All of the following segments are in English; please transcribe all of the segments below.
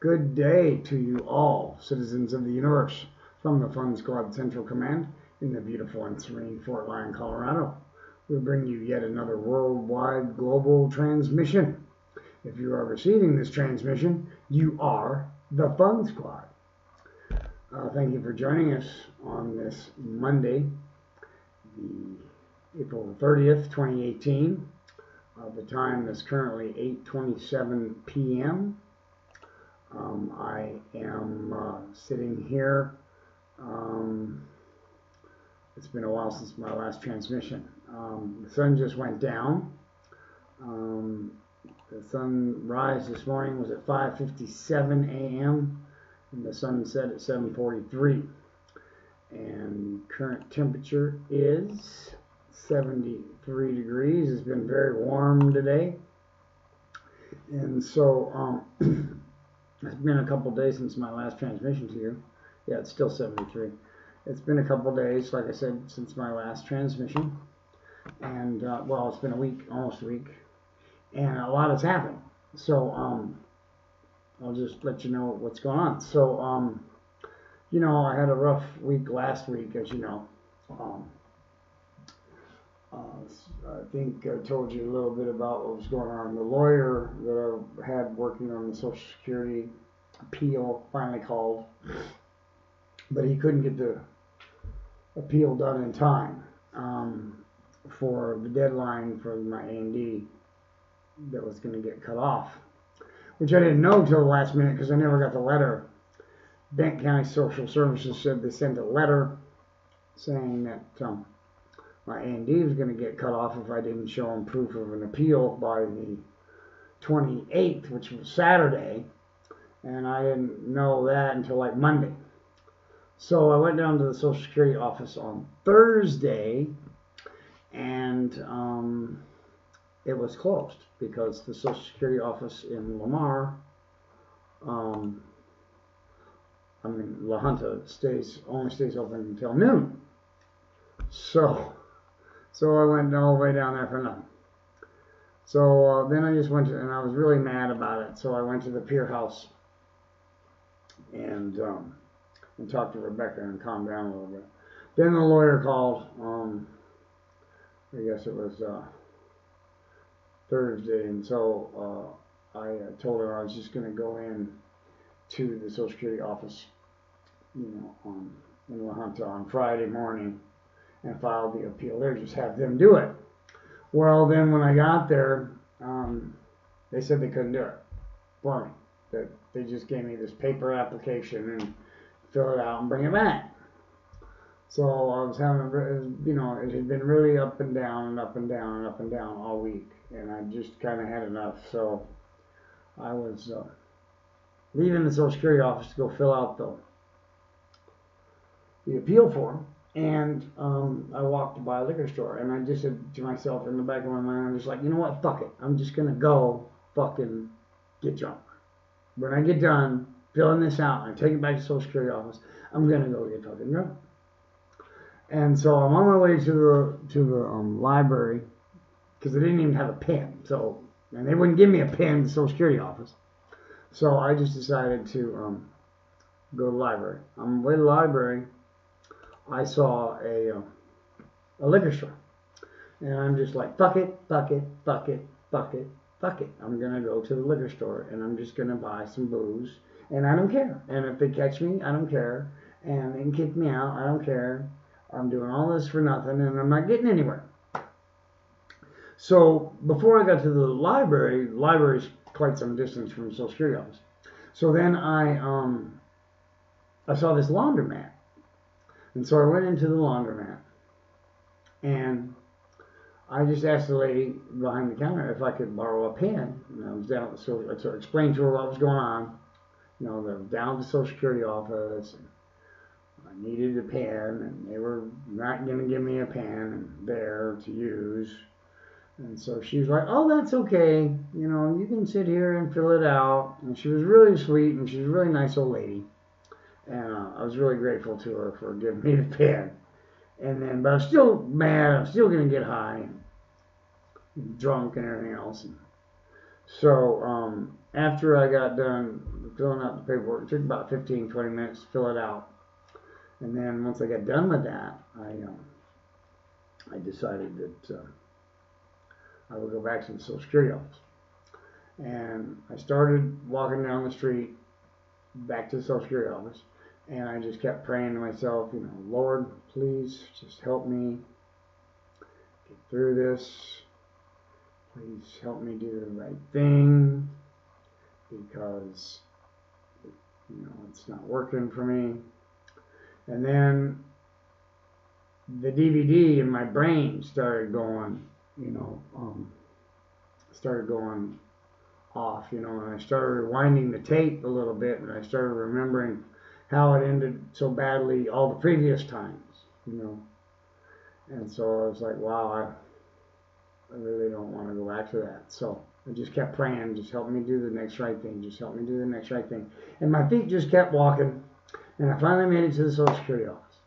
Good day to you all, citizens of the universe, from the Fun Squad Central Command in the beautiful and serene Fort Lyon, Colorado. We bring you yet another worldwide global transmission. If you are receiving this transmission, you are the Fun Squad. Thank you for joining us on this Monday, April 30th, 2018. The time is currently 8:27 p.m. I am sitting here. It's been a while since my last transmission. The sun just went down. The sunrise this morning was at 5:57 a.m. and the sun set at 7:43. And current temperature is 73 degrees. It's been very warm today. And so it's been a couple days since my last transmission to you. Yeah, it's still 73. It's been a couple days, like I said, since my last transmission. And, well, it's been a week, almost a week. And a lot has happened. So, I'll just let you know what's going on. So, you know, I had a rough week last week, as you know. I think I told you a little bit about what was going on. The lawyer that I had working on the Social Security appeal finally called, but he couldn't get the appeal done in time for the deadline for my A&D that was going to get cut off, which I didn't know till the last minute because I never got the letter. Benton County Social Services said they sent a letter saying that my A&D was going to get cut off if I didn't show them proof of an appeal by the 28th, which was Saturday, and I didn't know that until like Monday. So I went down to the Social Security office on Thursday, and it was closed because the Social Security office in Lamar, La Junta only stays open until noon. So I went all the way down there for nothing. So then I just went to, and I was really mad about it. So I went to the Pier House and talked to Rebecca and calmed down a little bit. Then the lawyer called. I guess it was Thursday, and so I told her I was just going to go in to the Social Security office, you know, in La Junta on Friday morning and file the appeal there, just have them do it. Well, then when I got there, they said they couldn't do it for me. That they just gave me this paper application and fill it out and bring it back. So I was having, you know, it had been really up and down and up and down and up and down all week, and I just kind of had enough. So I was leaving the Social Security office to go fill out the appeal form. And I walked by a liquor store, and I just said to myself in the back of my mind, I'm just like, you know what, fuck it. I'm just going to go fucking get drunk. When I get done filling this out and I take it back to the Social Security office, I'm going to go get fucking drunk. And so I'm on my way to the library, because they didn't even have a pen. So, and they wouldn't give me a pen to the Social Security office. So I just decided to go to the library. On the way to the library, I saw a liquor store, and I'm just like, fuck it, fuck it, fuck it, fuck it, fuck it. I'm going to go to the liquor store, and I'm just going to buy some booze, and I don't care. And if they catch me, I don't care. And they can kick me out, I don't care. I'm doing all this for nothing, and I'm not getting anywhere. So before I got to the library's quite some distance from the Social Security office. So then I saw this laundromat. And so I went into the laundromat, and I just asked the lady behind the counter if I could borrow a pen. And I was down, so I explained to her what was going on. You know, they're down at the Social Security office, and I needed a pen, and they were not going to give me a pen there to use. And so she was like, oh, that's okay. You know, you can sit here and fill it out. And she was really sweet, and she was a really nice old lady. And I was really grateful to her for giving me the pen. And then, but I was still mad. I was still going to get high, and drunk, and everything else. And So after I got done filling out the paperwork, it took about 15-20 minutes to fill it out. And then once I got done with that, I decided that I would go back to the Social Security office. And I started walking down the street back to the Social Security office, and I just kept praying to myself, Lord, please just help me get through this. Please help me do the right thing, because it's not working for me. And then the DVD in my brain started going, off, and I started rewinding the tape a little bit, and I started remembering how it ended so badly all the previous times, and so I was like, wow, I really don't want to go back to that. So I just kept praying, just help me do the next right thing, just help me do the next right thing. And my feet just kept walking, and I finally made it to the Social Security office.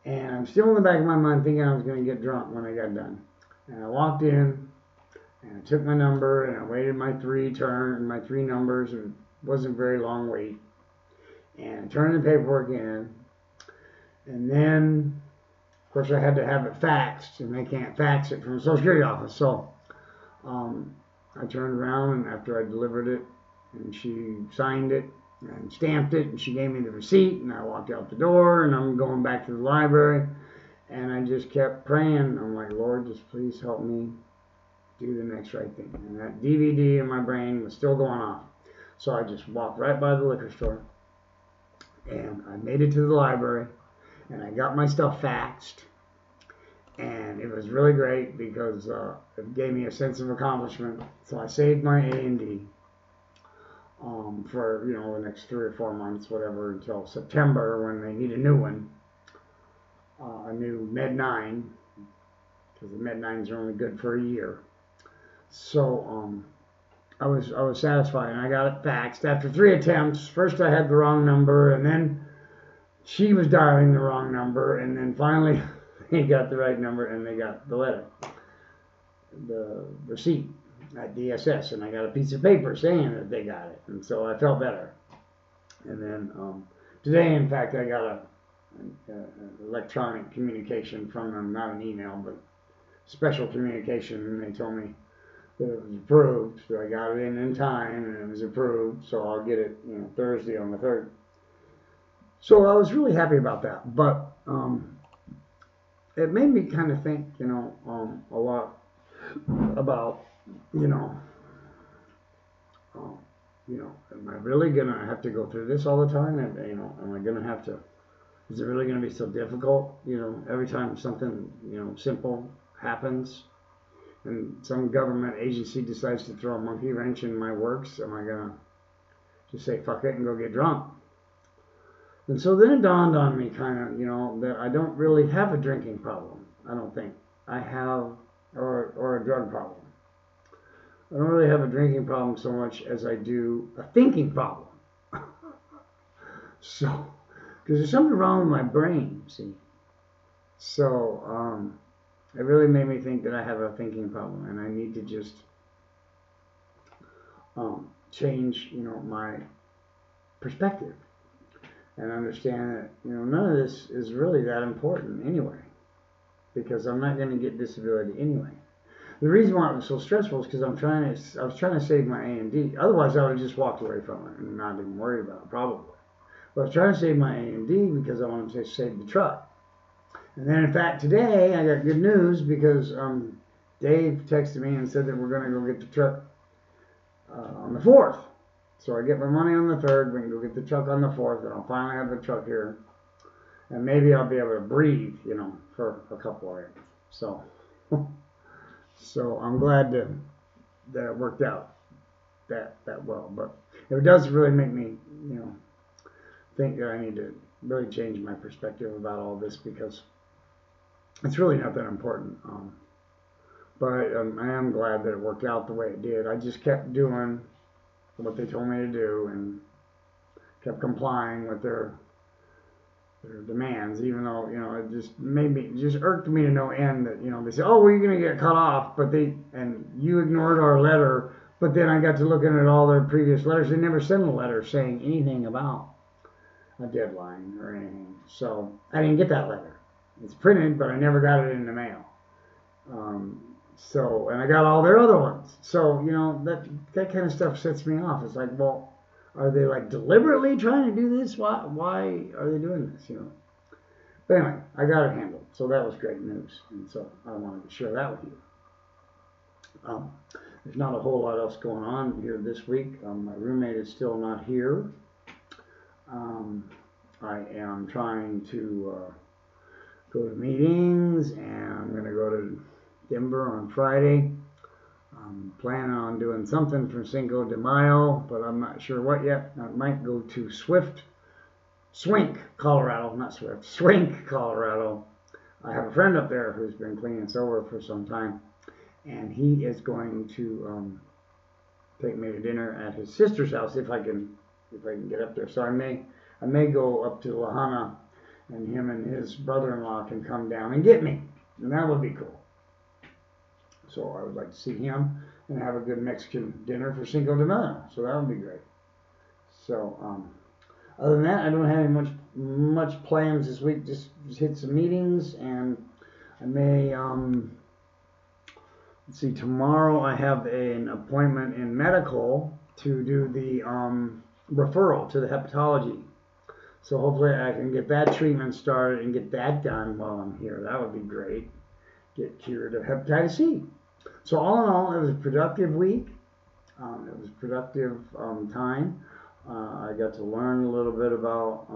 And I'm still in the back of my mind thinking I was going to get drunk when I got done. And I walked in, and I took my number, and I waited my three numbers, and it wasn't a very long wait. And I turned the paperwork in, and then, of course, I had to have it faxed, and they can't fax it from the Social Security office. So I turned around, and after I delivered it, and she signed it and stamped it, and she gave me the receipt, and I walked out the door, and I'm going back to the library, and I just kept praying. I'm like, Lord, just please help me do the next right thing. And that DVD in my brain was still going off. So I just walked right by the liquor store, and I made it to the library, and I got my stuff faxed, and it was really great because it gave me a sense of accomplishment. So I saved my A&D for the next 3 or 4 months, whatever, until September, when they need a new one, a new Med 9, because the Med 9s are only good for a year. So I was satisfied, and I got it faxed after 3 attempts. First I had the wrong number, and then she was dialing the wrong number, and then finally they got the right number, and they got the letter, the receipt at DSS, and I got a piece of paper saying that they got it, and so I felt better. And then today, in fact, I got an electronic communication from them, not an email, but special communication, and they told me that it was approved. So I got it in time, and it was approved, so I'll get it Thursday on the 3rd. So I was really happy about that, but it made me kind of think, a lot about, am I really gonna have to go through this all the time? And am I gonna have to? Is it really gonna be so difficult? Every time something simple happens, and some government agency decides to throw a monkey wrench in my works, am I gonna just say fuck it and go get drunk? And so then it dawned on me kind of, that I don't really have a drinking problem. I don't think I have, or a drug problem. I don't really have a drinking problem so much as I do a thinking problem. So, because there's something wrong with my brain, see. So, it really made me think that I have a thinking problem, and I need to just change, my perspective, and understand that, none of this is really that important anyway, because I'm not going to get disability anyway. The reason why it was so stressful is because I was trying to save my A&D. Otherwise, I would have just walked away from it and not even worried about it, probably. But I was trying to save my A&D because I wanted to save the truck. And then, in fact, today I got good news because Dave texted me and said that we're going to go get the truck on the 4th. So I get my money on the 3rd, we can go get the truck on the 4th, and I'll finally have the truck here. And maybe I'll be able to breathe, for a couple of hours. So, so I'm glad that it worked out that well. But it does really make me, think that I need to really change my perspective about all this, because it's really not that important. But I am glad that it worked out the way it did. I just kept doing what they told me to do and kept complying with their demands, even though, it just irked me to no end that, they said, oh, well, you're going to get cut off, and you ignored our letter, But then I got to looking at all their previous letters. They never sent a letter saying anything about a deadline or anything. So I didn't get that letter. It's printed, but I never got it in the mail. And I got all their other ones. So, you know, that kind of stuff sets me off. It's like, well, are they like deliberately trying to do this? Why are they doing this? You know. But anyway, I got it handled. So that was great news. And so I wanted to share that with you. There's not a whole lot else going on here this week. My roommate is still not here. I am trying to go to meetings, and I'm going to go to Denver on Friday. I'm planning on doing something for Cinco de Mayo, but I'm not sure what yet. I might go to Swink, Colorado, not Swift, Swink, Colorado. I have a friend up there who's been cleaning sober for some time, and he is going to take me to dinner at his sister's house if I can get up there. So I may go up to La Habana, and him and his brother-in-law can come down and get me, and that would be cool. So I would like to see him and have a good Mexican dinner for Cinco de Mayo. So that would be great. So other than that, I don't have any much plans this week. Just hit some meetings, and I may let's see. Tomorrow I have an appointment in medical to do the referral to the hepatology. So hopefully I can get that treatment started and get that done while I'm here. That would be great. Get cured of hepatitis C. So all in all, it was a productive week. It was a productive time. I got to learn a little bit about,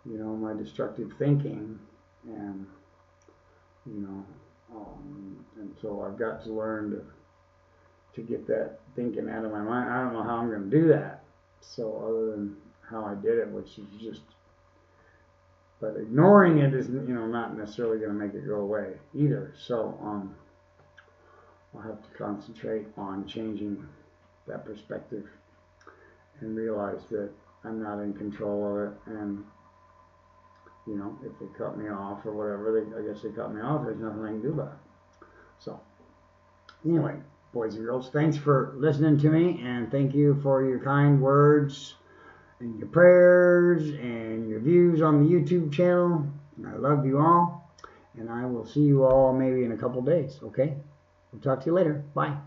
you know, my destructive thinking, and you know, and so I've got to learn to get that thinking out of my mind. I don't know how I'm going to do that. So other than how I did it, which is just, but ignoring it is, you know, not necessarily going to make it go away either. So I'll have to concentrate on changing that perspective and realize that I'm not in control of it. And you know, if they cut me off or whatever, I guess they cut me off. There's nothing I can do about it. So anyway, boys and girls, thanks for listening to me, and thank you for your kind words and your prayers and your views on the YouTube channel. I love you all, and I will see you all maybe in a couple days, okay? We'll talk to you later. Bye.